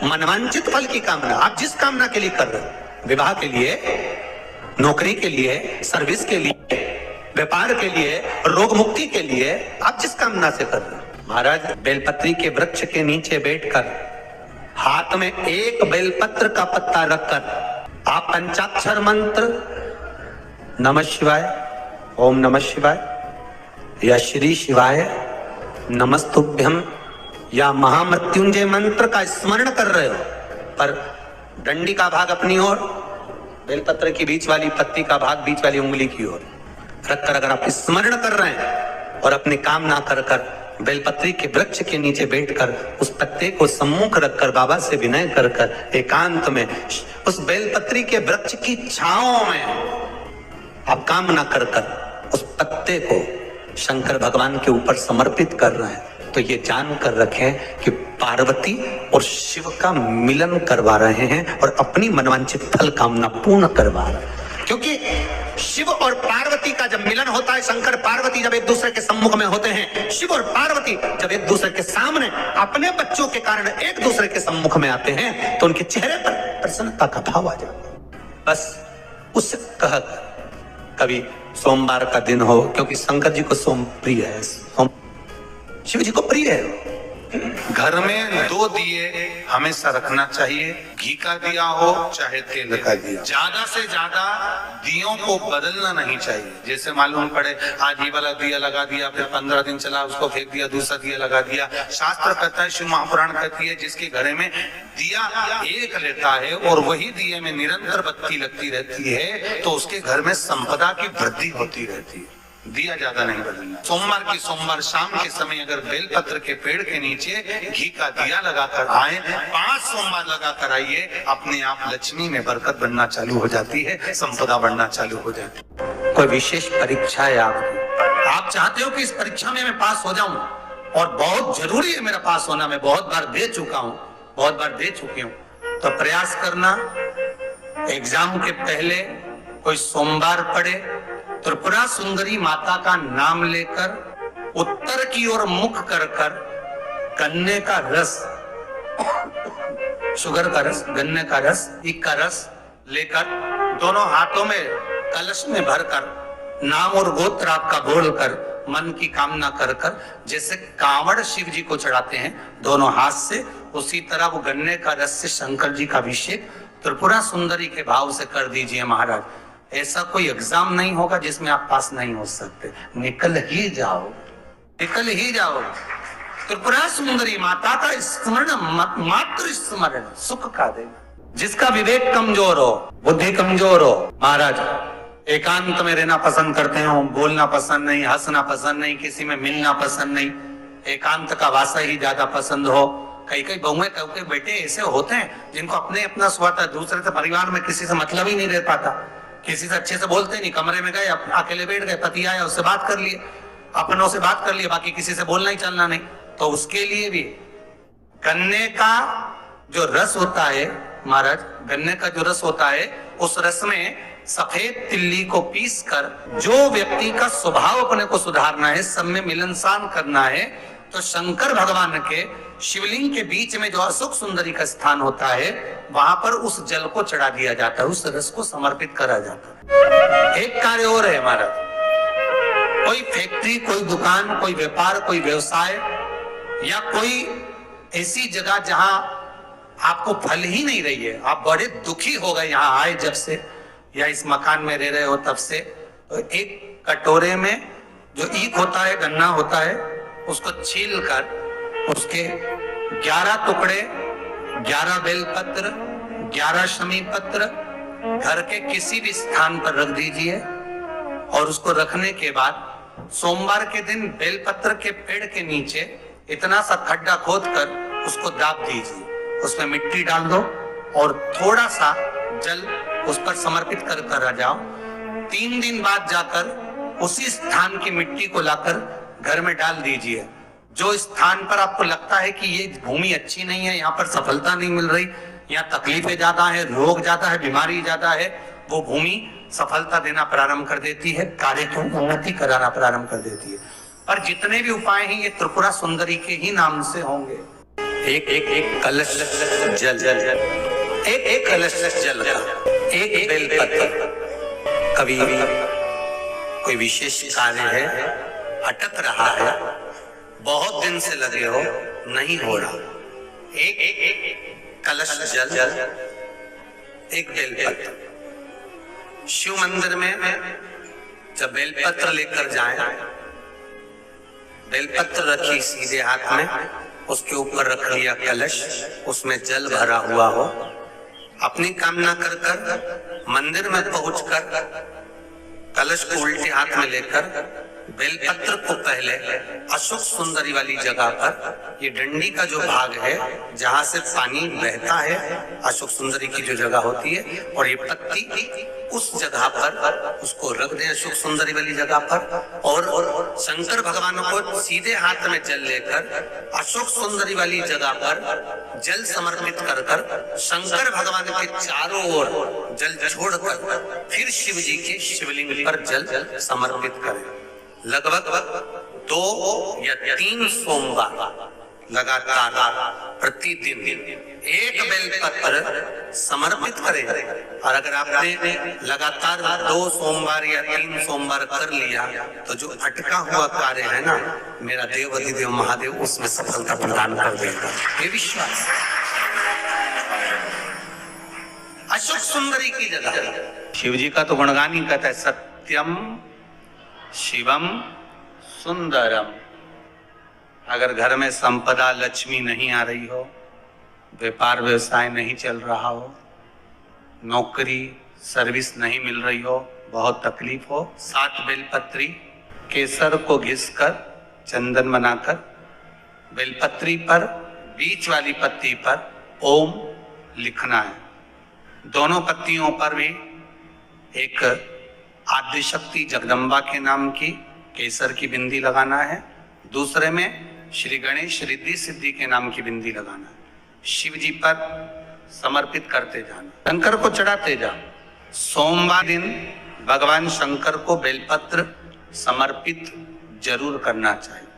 मनवांचित फल की कामना, आप जिस कामना के लिए कर रहे हो, विवाह के लिए, नौकरी के लिए, सर्विस के लिए, व्यापार के लिए, रोग मुक्ति के लिए, आप जिस कामना से कर रहे हो, महाराज बेलपत्री के वृक्ष के नीचे बैठकर हाथ में एक बेलपत्र का पत्ता रखकर आप पंचाक्षर मंत्र नमः शिवाय, ओम नमः शिवाय या श्री शिवाय नमस्तुभ्यम या महामृत्युंजय मंत्र का स्मरण कर रहे हो, पर डंडी का भाग अपनी ओर, बेलपत्र की बीच वाली पत्ती का भाग बीच वाली उंगली की ओर रखकर अगर आप स्मरण कर रहे हैं और अपनी कामना कर कर बेलपत्री के वृक्ष के नीचे बैठकर उस पत्ते को सम्मुख रखकर बाबा से विनय कर कर एकांत में उस बेलपत्री के वृक्ष की छांव में आप कामना कर कर उस पत्ते को शंकर भगवान के ऊपर समर्पित कर रहे हैं, तो ये जान कर रखें कि पार्वती और शिव का मिलन करवा रहे हैं और अपनी मनवांछित फल कामना पूर्ण करवा रहे हैं। क्योंकि शिव और पार्वती का जब मिलन होता है, शंकर पार्वती जब एक दूसरे के सम्मुख में होते हैं, शिव और पार्वती जब एक दूसरे के सामने अपने बच्चों के कारण एक दूसरे के सम्मुख में आते हैं, तो उनके चेहरे पर प्रसन्नता का भाव आ जाता है। बस उस कह कभी सोमवार का दिन हो, क्योंकि शंकर जी को सोम प्रिय है, शिव जी को प्रिय है। घर में 2 दिए हमेशा रखना चाहिए, घी का दिया हो चाहे तेल का दिया। ज्यादा से ज्यादा दियों को बदलना नहीं चाहिए। जैसे मालूम पड़े आज ये वाला दिया लगा दिया, फिर 15 दिन चला उसको फेंक दिया, दूसरा दिया लगा दिया। शास्त्र कहता है, शिव महापुराण कहती है, जिसके घर में दिया एक लेता है और वही दिए में निरंतर बत्ती लगती रहती है, तो उसके घर में संपदा की वृद्धि होती रहती है। दिया ज्यादा नहीं बदलना। सोमवार की सोमवार शाम के समय अगर बेलपत्र के पेड़ के नीचे घी का दिया लगाकर आए, 5 सोमवार लगाकर आइए, अपने आप लक्ष्मी में बरकत बनना चालू हो जाती है, संपदा बढ़ना चालू हो जाती है। कोई विशेष परीक्षा है आपकी, आप चाहते हो कि इस परीक्षा में मैं पास हो जाऊं और बहुत जरूरी है मेरा पास होना, मैं बहुत बार दे चुका हूं, बहुत बार दे चुकी हूं, तो प्रयास करना एग्जाम के पहले कोई सोमवार पड़े, त्रिपुरा सुंदरी माता का नाम लेकर उत्तर की ओर मुख कर कर गन्ने का रस, शुगर का रस, गन्ने का रस, ईख का रस लेकर दोनों हाथों में कलश में भरकर नाम और गोत्र आपका बोलकर मन की कामना कर कर, जैसे कांवड़ शिव जी को चढ़ाते हैं दोनों हाथ से, उसी तरह वो गन्ने का रस से शंकर जी का अभिषेक त्रिपुरा सुंदरी के भाव से कर दीजिए महाराज। ऐसा कोई एग्जाम नहीं होगा जिसमें आप पास नहीं हो सकते, निकल ही जाओ, निकल ही जाओ। त्रिपुरा सुंदरी माता का स्मरण, मात्र स्मरण सुख का देगा। जिसका विवेक कमजोर हो, बुद्धि कमजोर हो, महाराज एकांत में रहना पसंद करते हो, बोलना पसंद नहीं, हंसना पसंद नहीं, किसी में मिलना पसंद नहीं, एकांत का वासा ही ज्यादा पसंद हो। कई कई बहुएं, कई बेटे ऐसे होते हैं जिनको अपने अपना स्वार्थ, दूसरे से परिवार में किसी से मतलब ही नहीं रह पाता, किसी से अच्छे से बोलते नहीं, कमरे में गए अकेले बैठ गए, पति आया उससे बात कर लिए, अपनों से बात कर लिए, बाकी किसी से बोलना ही चलना नहीं। तो उसके लिए भी गन्ने का जो रस होता है महाराज, गन्ने का जो रस होता है, उस रस में सफेद तिल्ली को पीस कर जो व्यक्ति का स्वभाव अपने को सुधारना है, सब में मिलनसान करना है, तो शंकर भगवान के शिवलिंग के बीच में जो अशोक सुंदरी का स्थान होता है, वहां पर उस जल को चढ़ा दिया जाता है, उस रस को समर्पित करा जाता है। एक कार्य और है हमारा, कोई फैक्ट्री, कोई दुकान, कोई व्यापार, कोई व्यवसाय या कोई ऐसी जगह जहां आपको फल ही नहीं रही है, आप बड़े दुखी हो गए यहाँ आए जब से या इस मकान में रह रहे हो तब से, तो एक कटोरे में जो ईख होता है, गन्ना होता है, उसको छील कर उसके 11 टुकड़े, 11 बेलपत्र, 11 शमी पत्र घर के किसी भी स्थान पर रख दीजिए और उसको रखने के बाद सोमवार के दिन बेलपत्र के पेड़ के नीचे इतना सा खड्डा खोद कर उसको दाब दीजिए, उसमें मिट्टी डाल दो और थोड़ा सा जल उस पर समर्पित कर कर आ जाओ। 3 दिन बाद जाकर उसी स्थान की मिट्टी को लाकर घर में डाल दीजिए। जो स्थान पर आपको लगता है कि ये भूमि अच्छी नहीं है, यहाँ पर सफलता नहीं मिल रही, यहाँ तकलीफें ज्यादा है, रोग ज्यादा है, बीमारी ज्यादा है, वो भूमि सफलता देना प्रारंभ कर देती है, कार्य की उन्नति कराना प्रारंभ कर देती है। पर जितने भी उपाय हैं ये त्रिपुरा सुंदरी के ही नाम से होंगे। एक कलश जल, एक कलश जल का, एक बेलपत्र। कभी कोई विशेष कार्य है, अटक रहा है, बहुत दिन से लगे हो, नहीं हो रहा, एक कलश जल, एक बेलपत्र। शिव मंदिर में जब बेलपत्र लेकर जाएं, बेलपत्र रखी सीधे हाथ में, उसके ऊपर रख लिया कलश, उसमें जल भरा हुआ हो, अपनी कामना कर कर मंदिर में पहुंचकर कलश को उल्टे हाथ में लेकर बेलपत्र को पहले अशोक सुंदरी वाली जगह पर, ये डंडी का जो भाग है जहां से पानी बहता है, अशोक सुंदरी की जो जगह होती है, और ये पत्ती उस जगह पर उसको रख दें, अशोक सुंदरी वाली जगह पर। और शंकर भगवान को सीधे हाथ में जल लेकर अशोक सुंदरी वाली जगह पर जल समर्पित कर कर शंकर भगवान के चारों ओर जल छोड़कर फिर शिव जी के शिवलिंग पर जल समर्पित करें। लगभग 2 या 3 सोमवार लगातार प्रतिदिन एक बेलपत्र समर्पित करें। और अगर आपने लगातार 2 सोमवार या 3 सोमवार कर लिया तो जो अटका हुआ कार्य है ना, मेरा देव अधिदेव महादेव उसमें सफलता प्रदान कर देगा, ये विश्वास। अशोक सुंदरी की जगह शिव जी का तो गुणगान ही कहता है, सत्यम शिवम सुंदरम। अगर घर में संपदा लक्ष्मी नहीं आ रही हो, व्यापार व्यवसाय नहीं चल रहा हो, नौकरी सर्विस नहीं मिल रही हो, बहुत तकलीफ हो, 7 बेलपत्री केसर को घिसकर चंदन बनाकर बेलपत्री पर बीच वाली पत्ती पर ओम लिखना है। दोनों पत्तियों पर भी एक आदिशक्ति जगदम्बा के नाम की केसर की बिंदी लगाना है, दूसरे में श्री गणेश रिद्धि सिद्धि के नाम की बिंदी लगाना है। शिव जी पर समर्पित करते जाना, शंकर को चढ़ाते जा। सोमवार दिन भगवान शंकर को बेलपत्र समर्पित जरूर करना चाहिए।